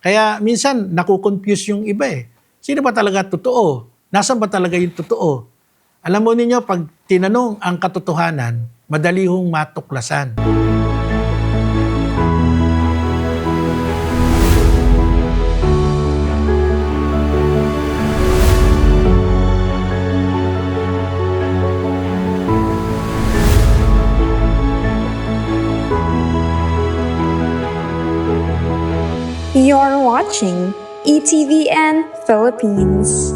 Kaya minsan, nakukonfuse yung iba eh. Sino ba talaga totoo? Nasaan ba talaga yung totoo? Alam mo ninyo, pag tinanong ang katotohanan, madali hong matuklasan. You're watching ETVN Philippines.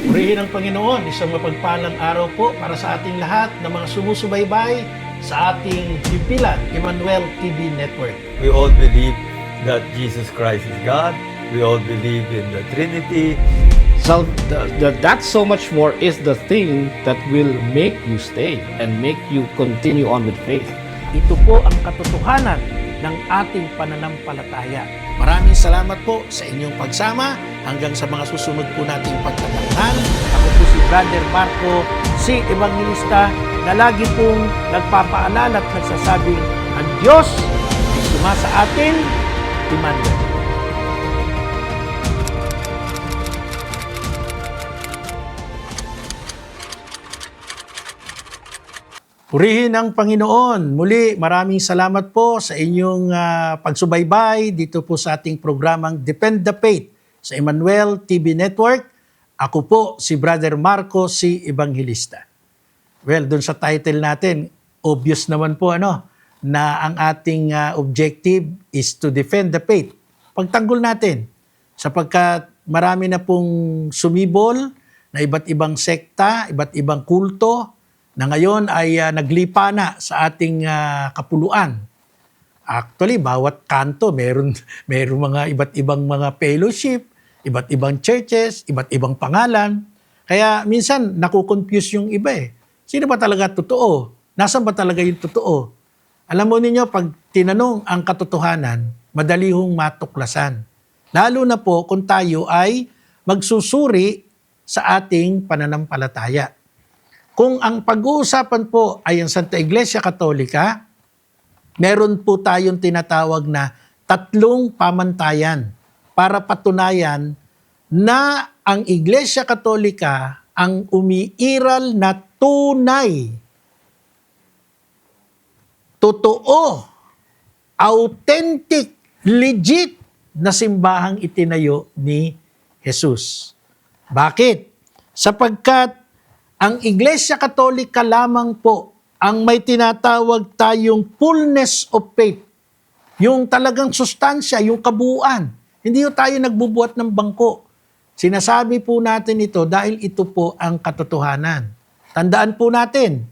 Purihin ang Panginoon, isang mapagpalang araw po para sa ating lahat na mga sumusubaybay sa ating himpilan, Emmanuel TV Network. We all believe that Jesus Christ is God. We all believe in the Trinity. So that so much more is the thing that will make you stay and make you continue on with faith. Ito po ang katotohanan ng ating pananampalataya. Maraming salamat po sa inyong pagsama hanggang sa mga susunod po nating pagtatanghal. Ako po si Brother Marco, si Evangelista, na lagi pong nagpapaalala at nagsasabing, ang Diyos ay sumasa atin, Emmanuel. Purihin ang Panginoon. Muli, maraming salamat po sa inyong pagsubaybay dito po sa ating programang Defend the Faith sa Emmanuel TV Network. Ako po si Brother Marco, si Evangelista. Well, dun sa title natin, obvious naman po na ang ating objective is to defend the faith. Pagtanggol natin, sapagkat marami na pong sumibol na iba't ibang sekta, iba't ibang kulto, na ngayon ay naglipa na sa ating kapuluan. Actually, bawat kanto, meron mga iba't ibang mga fellowship, iba't ibang churches, iba't ibang pangalan. Kaya minsan, nakukonfuse yung iba eh. Sino ba talaga totoo? Nasaan ba talaga yung totoo? Alam mo ninyo, pag tinanong ang katotohanan, madali hong matuklasan. Lalo na po kung tayo ay magsusuri sa ating pananampalataya. Kung ang pag-uusapan po ay ang Santa Iglesia Katolika, meron po tayong tinatawag na 3 pamantayan para patunayan na ang Iglesia Katolika ang umiiral na tunay, totoo, authentic, legit na simbahang itinayo ni Jesus. Bakit? Sapagkat ang Iglesia Katolika lamang po ang may tinatawag tayong fullness of faith. Yung talagang sustansya, yung kabuuan. Hindi tayo nagbubuhat ng bangko. Sinasabi po natin ito dahil ito po ang katotohanan. Tandaan po natin,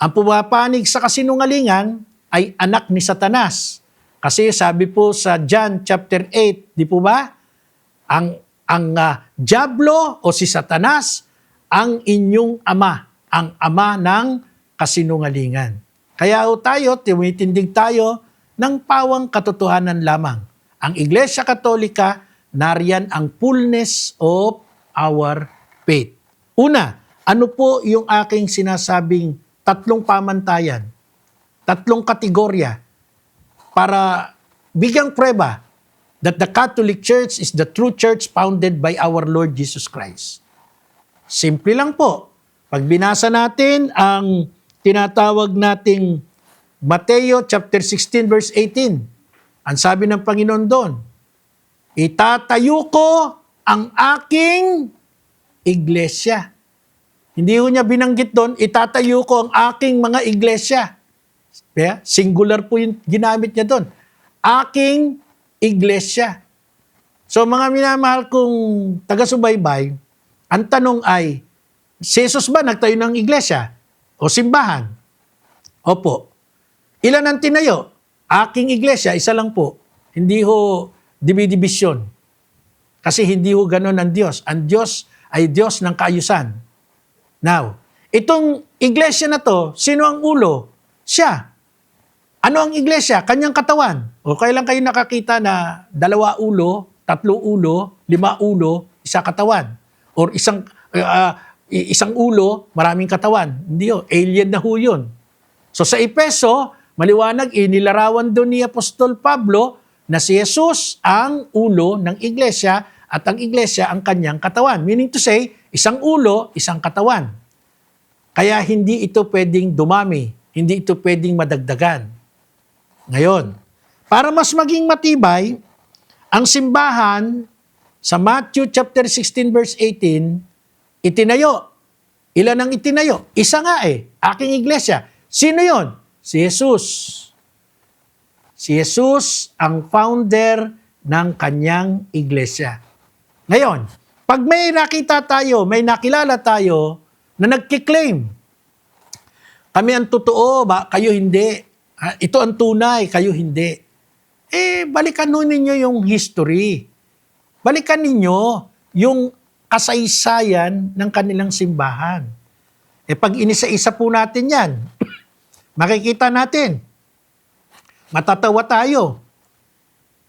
ang pumapanig sa kasinungalingan ay anak ni Satanas. Kasi sabi po sa John chapter 8, di po ba? Ang Diablo o si Satanas, ang inyong ama, ang ama ng kasinungalingan. Kaya tayo, tumitindig tayo ng pawang katotohanan lamang. Ang Iglesia Katolika, nariyan ang fullness of our faith. Una, ano po yung aking sinasabing 3 pamantayan, 3 kategorya para bigyang prueba that the Catholic Church is the true church founded by our Lord Jesus Christ. Simple lang po. Pag binasa natin ang tinatawag nating Mateo chapter 16 verse 18, ang sabi ng Panginoon doon, itatayo ko ang aking iglesia. Hindi ko niya binanggit doon, itatayo ko ang aking mga iglesia. Singular po yung ginamit niya doon. Aking iglesia. So mga minamahal kong taga-subaybay, ang tanong ay, si Jesus ba nagtayo ng iglesia o simbahan? Opo. Ilan ang tinayo? Aking iglesia, isa lang po. Hindi ho dibidibisyon. Kasi hindi ho ganon ang Diyos. Ang Diyos ay Diyos ng kaayusan. Now, itong iglesia na to, sino ang ulo? Siya. Ano ang iglesia? Kanyang katawan. O kailan kayo nakakita na 2 ulo, 3 ulo, 5 ulo, isa katawan? Or isang ulo, maraming katawan? Hindi yun. Alien na ho yun. So sa Efeso, maliwanag, inilarawan doon ni Apostol Pablo na si Jesus ang ulo ng iglesia at ang iglesia ang kanyang katawan. Meaning to say, isang ulo, isang katawan. Kaya hindi ito pwedeng dumami, hindi ito pwedeng madagdagan. Ngayon, para mas maging matibay, ang simbahan sa Matthew chapter 16 verse 18, itinayo. Ilan ang itinayo? Isa nga aking iglesia. Sino yon? Si Jesus. Si Jesus ang founder ng kanyang iglesia. Ngayon, pag may nakita tayo, may nakilala tayo na nagkiklaim, kami ang totoo, kayo hindi. Ito ang tunay, kayo hindi. Balikan nun ninyo yung history. Balikan ninyo yung kasaysayan ng kanilang simbahan. Pag inisa-isa po natin yan, makikita natin, matatawa tayo.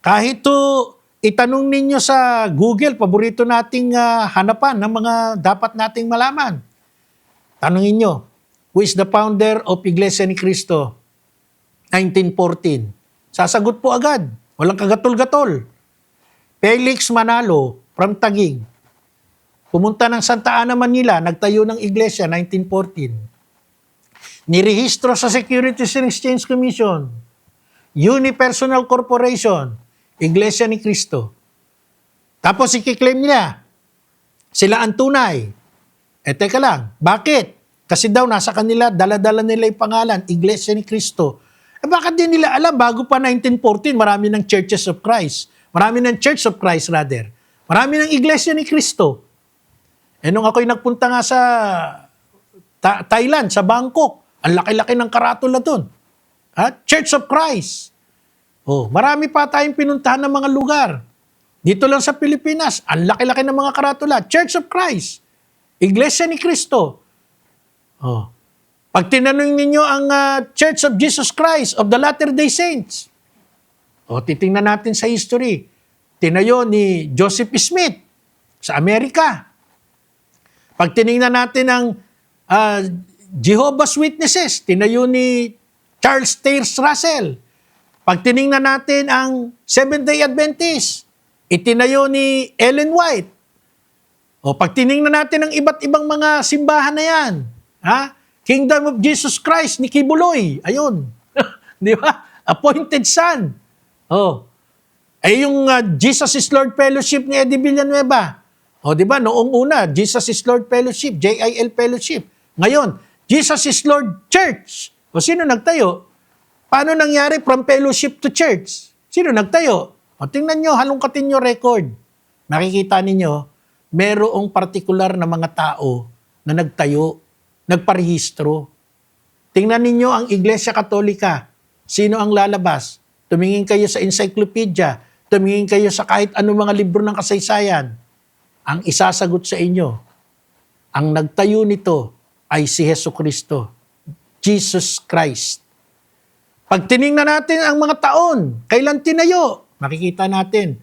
Kahit itanong ninyo sa Google, paborito nating hanapan ng mga dapat nating malaman. Tanungin nyo, who is the founder of Iglesia ni Cristo? 1914. Sasagot po agad. Walang kagatol-gatol. Felix Manalo from Taguig. Pumunta ng Santa Ana, Manila, nagtayo ng iglesia 1914. Nirehistro sa Securities and Exchange Commission. Unipersonal Corporation, Iglesia ni Cristo. Tapos ikiklaim nila, sila ang tunay. Teka lang, bakit? Kasi daw nasa kanila, dala-dala nila yung pangalan, Iglesia ni Cristo. Bakit din nila alam, bago pa 1914, marami ng Churches of Christ. Marami ng Church of Christ rather. Marami ng Iglesia ni Cristo. Nung ako'y nagpunta nga sa Thailand, sa Bangkok, ang laki-laki ng karatula doon. Church of Christ. Marami pa tayong pinuntahan ng mga lugar. Dito lang sa Pilipinas, ang laki-laki ng mga karatula. Church of Christ. Iglesia ni Cristo. Pag tinanong ninyo ang Church of Jesus Christ of the Latter-day Saints, titingnan natin sa history. Tinayo ni Joseph Smith sa Amerika. Pag tiningnan natin ang Jehovah's Witnesses, tinayo ni Charles Taze Russell. Pag tiningnan natin ang Seventh-day Adventist, itinayo ni Ellen White. Pag tiningnan natin ang iba't ibang mga simbahan na yan, Kingdom of Jesus Christ ni Kibuloy, ayun. Di ba? Appointed Son. Yung Jesus is Lord Fellowship ni Eddie Villanueva. Di ba? Noong una, Jesus is Lord Fellowship, JIL Fellowship. Ngayon, Jesus is Lord Church. Sino nagtayo? Paano nangyari from fellowship to church? Sino nagtayo? Tingnan nyo, halongkatin nyo record. Makikita ninyo, merong partikular na mga tao na nagtayo, nagparehistro. Tingnan ninyo ang Iglesia Katolika. Sino ang lalabas? Tumingin kayo sa encyclopedia, tumingin kayo sa kahit anong mga libro ng kasaysayan. Ang isasagot sa inyo, ang nagtayo nito ay si Jesucristo, Jesus Christ. Pag tiningnan natin ang mga taon, kailan tinayo? Makikita natin,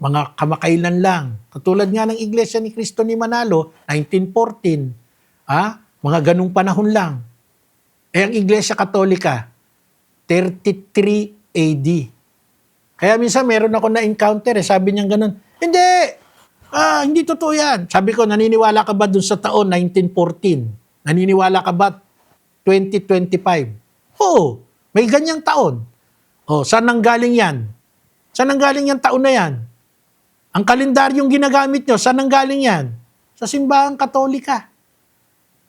mga kamakailan lang. Katulad nga ng Iglesia ni Cristo ni Manalo, 1914. Mga ganung panahon lang. Ang Iglesia Katolika, 33 AD. Kaya minsan meron ako na-encounter, sabi niya ganun, hindi totoo yan. Sabi ko, naniniwala ka ba dun sa taon 1914? Naniniwala ka ba 2025? Oo, may ganyang taon. Saan nanggaling yan? Saan nanggaling yung taon na yan? Ang kalendaryong ginagamit nyo, saan nanggaling yan? Sa simbahang Katolika.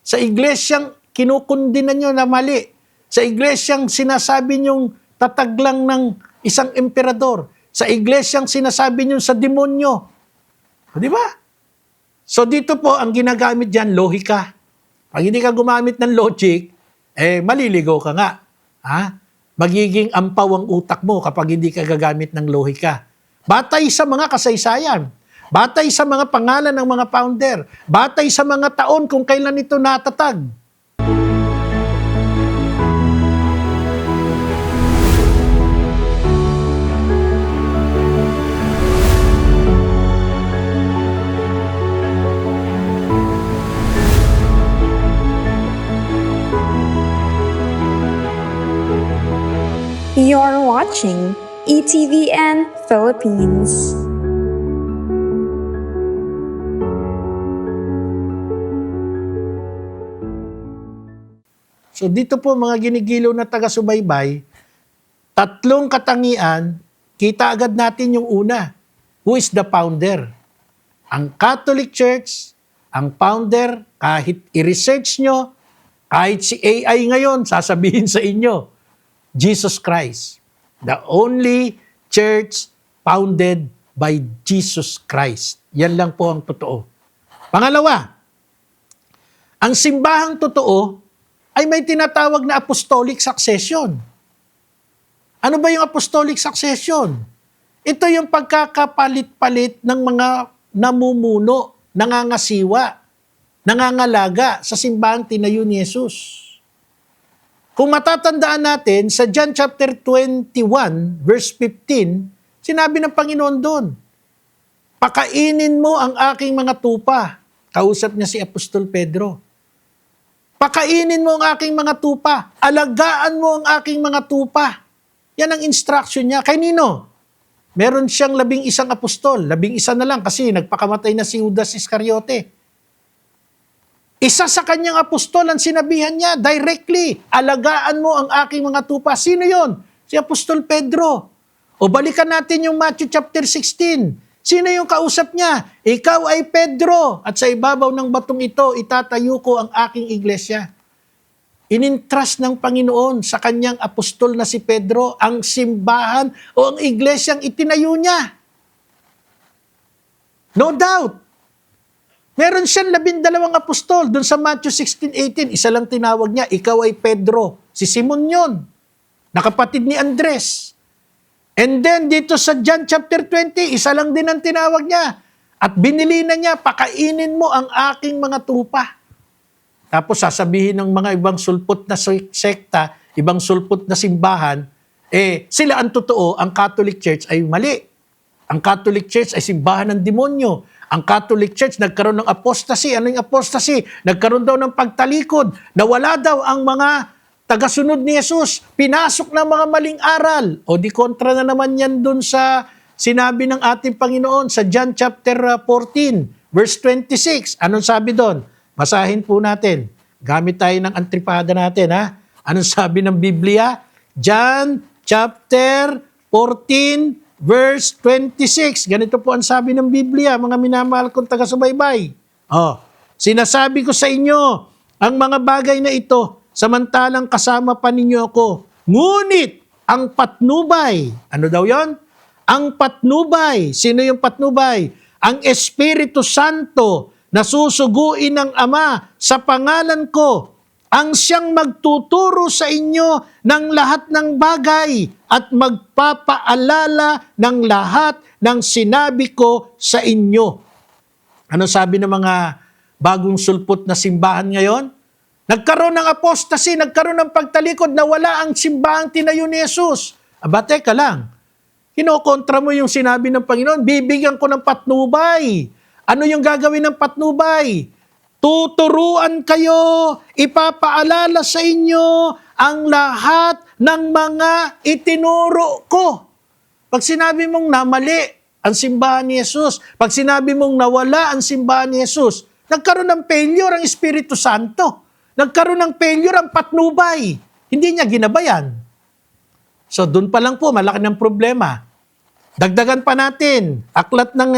Sa iglesyang kinukundinan nyo na mali. Sa iglesyang sinasabi nyong tatag lang ng isang emperador. Sa iglesyang sinasabi nyo sa demonyo. Di ba? So dito po, ang ginagamit dyan, lohika. Pag hindi ka gumamit ng logic, maliligaw ka nga. Magiging ampaw ang utak mo kapag hindi ka gagamit ng lohika. Batay sa mga kasaysayan. Batay sa mga pangalan ng mga founder. Batay sa mga taon kung kailan ito natatag. watching ETVN Philippines. So dito po mga ginigilaw na taga-subaybay, tatlong katangian, kita agad natin yung una. Who is the founder? Ang Catholic Church, ang founder, kahit i-research nyo, kahit si AI ngayon, sasabihin sa inyo, Jesus Christ. The only church founded by Jesus Christ. Yan lang po ang totoo. Pangalawa, ang simbahang totoo ay may tinatawag na apostolic succession. Ano ba yung apostolic succession? Ito yung pagkakapalit-palit ng mga namumuno, nangangasiwa, nangangalaga sa simbahang tinayo ni Jesus. Kung matatandaan natin, sa John chapter 21, verse 15, sinabi ng Panginoon doon, pakainin mo ang aking mga tupa. Kausap niya si Apostol Pedro. Pakainin mo ang aking mga tupa. Alagaan mo ang aking mga tupa. Yan ang instruction niya. Kay nino? Meron siyang 11 apostol. 11 na lang kasi nagpakamatay na si Judas Iscariote. Isa sa kanyang apostol ang sinabihan niya directly, alagaan mo ang aking mga tupa. Sino yon? Si Apostol Pedro. O balikan natin yung Matthew chapter 16. Sino yung kausap niya? Ikaw ay Pedro, at sa ibabaw ng batong ito, itatayo ko ang aking iglesia. Inintrust ng Panginoon sa kanyang apostol na si Pedro ang simbahan o ang iglesyang itinayo niya. No doubt. Meron siyang 12 apostol. Doon sa Matthew 16:18, isa lang tinawag niya, ikaw ay Pedro. Si Simon yun. Nakapatid ni Andres. And then dito sa John chapter 20, isa lang din ang tinawag niya. At binili na niya, pakainin mo ang aking mga tupa. Tapos sasabihin ng mga ibang sulpot na sekta, ibang sulpot na simbahan, sila ang totoo, ang Catholic Church ay mali. Ang Catholic Church ay simbahan ng demonyo. Ang Catholic Church nagkaroon ng apostasy. Ano yung apostasy? Nagkaroon daw ng pagtalikod. Nawala daw ang mga tagasunod ni Jesus, pinasok ng mga maling aral. O di kontra na naman yan dun sa sinabi ng ating Panginoon sa John chapter 14, verse 26. Anong sabi doon? Basahin po natin. Gamit tayo ng antripada natin, ha? Anong sabi ng Biblia? John chapter 14, verse 26. Ganito po ang sabi ng Biblia, mga minamahal kong taga-subaybay. Sinasabi ko sa inyo, ang mga bagay na ito, samantalang kasama pa ninyo ako. Ngunit, ang patnubay, ano daw yon? Ang patnubay, sino yung patnubay? Ang Espiritu Santo na susuguin ng Ama sa pangalan ko, ang siyang magtuturo sa inyo ng lahat ng bagay at magpapaalala ng lahat ng sinabi ko sa inyo. Ano sabi ng mga bagong sulpot na simbahan ngayon? Nagkaroon ng apostasy, nagkaroon ng pagtalikod, nawala ang simbahang tinayo ni Jesus. Aba, teka lang. Kinokontra mo yung sinabi ng Panginoon, bibigyan ko ng patnubay. Ano yung gagawin ng patnubay? Tuturuan kayo, ipapaalala sa inyo ang lahat ng mga itinuro ko. Pag sinabi mong namali ang simbahan ni Jesus, pag sinabi mong nawala ang simbahan ni Jesus, nagkaroon ng failure ang Espiritu Santo. Nagkaroon ng failure ang patnubay. Hindi niya ginabayan. So doon pa lang po, malaki ng problema. Dagdagan pa natin, aklat ng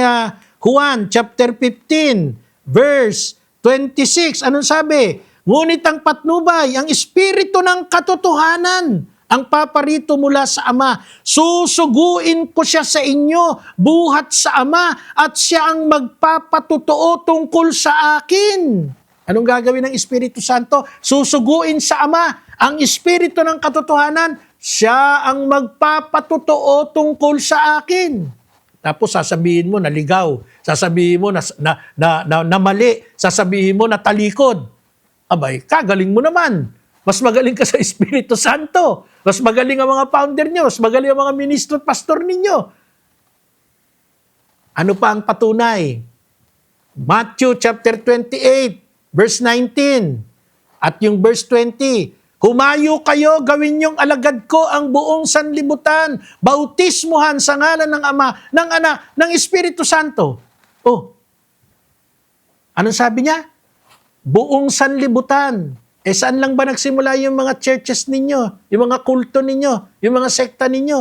Juan, chapter 15, verse 26. Anong sabi? Ngunit ang patnubay, ang espiritu ng katotohanan, ang paparito mula sa Ama. Susuguin ko siya sa inyo, buhat sa Ama, at siya ang magpapatotoo tungkol sa akin. Anong gagawin ng Espiritu Santo? Susuguin sa Ama. Ang Espiritu ng katotohanan, siya ang magpapatotoo tungkol sa akin. Tapos sasabihin mo na ligaw, sasabihin mo na mali, sasabihin mo na talikod. Abay, kagaling mo naman. Mas magaling ka sa Espiritu Santo. Mas magaling ang mga founder nyo. Mas magaling ang mga ministro at pastor ninyo. Ano pa ang patunay? Matthew chapter 28, verse 19. At yung verse 20, Humayo kayo, gawin niyong alagad ko ang buong sanlibutan. Bautismuhan sa ngalan ng Ama, ng Anak, ng Espiritu Santo. Oh, anong sabi niya? Buong sanlibutan. Saan lang ba nagsimula yung mga churches ninyo? Yung mga kulto ninyo? Yung mga sekta ninyo?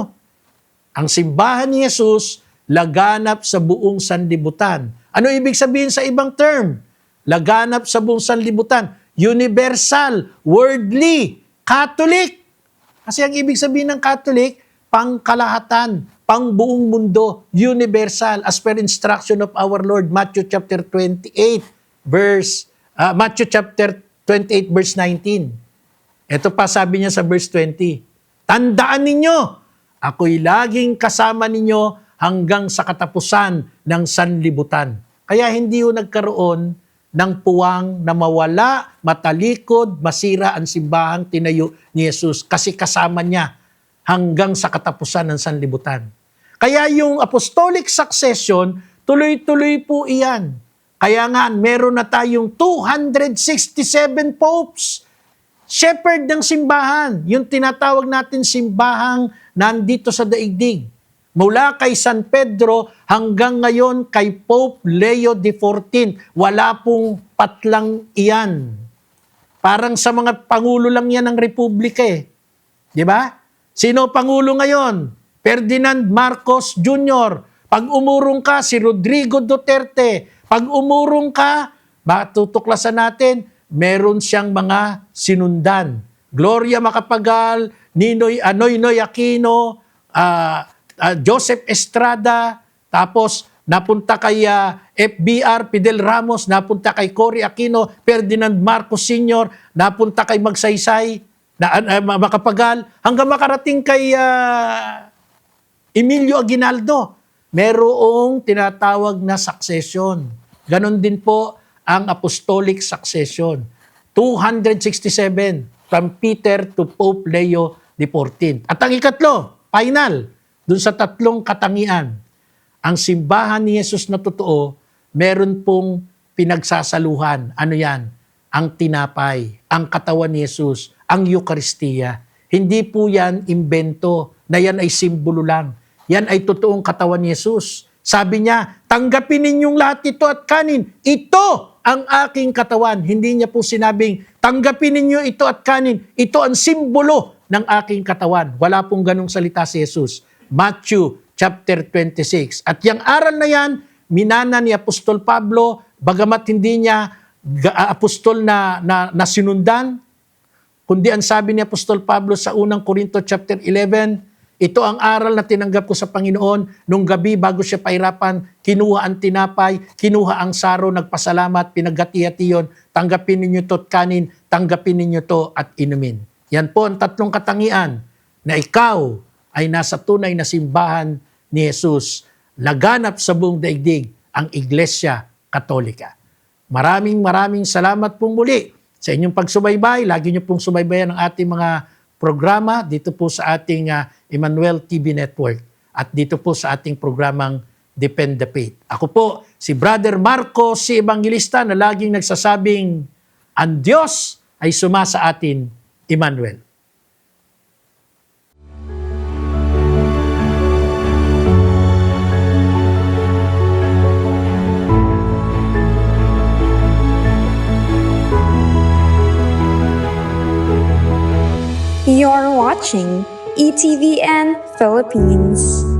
Ang simbahan ni Jesus, laganap sa buong sanlibutan. Ano ibig sabihin sa ibang term? Laganap sa buong sanlibutan. Universal, worldly, Catholic. Kasi ang ibig sabihin ng Catholic, pangkalahatan, pang buong mundo, universal, as per instruction of our Lord, Matthew chapter 28, verse 19. Ito pa sabi niya sa verse 20, tandaan ninyo, ako'y laging kasama ninyo hanggang sa katapusan ng sanlibutan. Kaya hindi ho nagkaroon ng puwang na mawala, matalikod, masira ang simbahang tinayo ni Jesus kasi kasama niya hanggang sa katapusan ng sanlibutan. Kaya yung apostolic succession, tuloy-tuloy po iyan. Kaya nga, meron na tayong 267 popes. Shepherd ng simbahan, yung tinatawag natin simbahang nandito sa daigdig. Mula kay San Pedro hanggang ngayon kay Pope Leo XIV, wala pong patlang iyan. Parang sa mga pangulo lang yan ng republika eh. Di ba? Sino pangulo ngayon? Ferdinand Marcos Jr. Pag umurong ka, si Rodrigo Duterte. Pag umurong ka, matutuklasan natin, meron siyang mga sinundan. Gloria Macapagal, Noynoy Aquino, Joseph Estrada, tapos napunta kay FBR, Fidel Ramos, napunta kay Cory Aquino, Ferdinand Marcos Sr., napunta kay Magsaysay, Macapagal, hanggang makarating kay Emilio Aguinaldo. Merong tinatawag na succession. Ganon din po ang apostolic succession. 267 from Peter to Pope Leo XIV. At ang ikatlo, final, dun sa tatlong katangian, ang simbahan ni Jesus na totoo, meron pong pinagsasaluhan. Ano yan? Ang tinapay, ang katawan ni Jesus, ang Eucharistia. Hindi po yan imbento, na yan ay simbolo lang. Yan ay totoong katawan ni Jesus. Sabi niya, tanggapin ninyong lahat ito at kanin. Ito ang aking katawan. Hindi niya po sinabing, tanggapin ninyo ito at kanin. Ito ang simbolo ng aking katawan. Wala pong ganong salita si Jesus. Matthew chapter 26. At yung aral na yan, minana ni Apostol Pablo, bagamat hindi niya apostol na sinundan, kundi ang sabi ni Apostol Pablo sa unang Corinto chapter 11, ito ang aral na tinanggap ko sa Panginoon nung gabi bago siya pahirapan, kinuha ang tinapay, kinuha ang saro, nagpasalamat, pinaghati-hati yun, tanggapin ninyo to at kanin, tanggapin ninyo to at inumin. Yan po ang tatlong katangian na ikaw ay nasa tunay na simbahan ni Jesus, laganap sa buong daigdig ang Iglesia Katolika. Maraming salamat po muli sa inyong pagsubaybay. Lagi niyo pong subaybayan ang ating mga programa dito po sa ating Emmanuel TV Network at dito po sa ating programang Depend the Faith. Ako po, si Brother Marco, si Evangelista na laging nagsasabing, ang Diyos ay sumasa atin, Emmanuel. You're watching ETVN Philippines.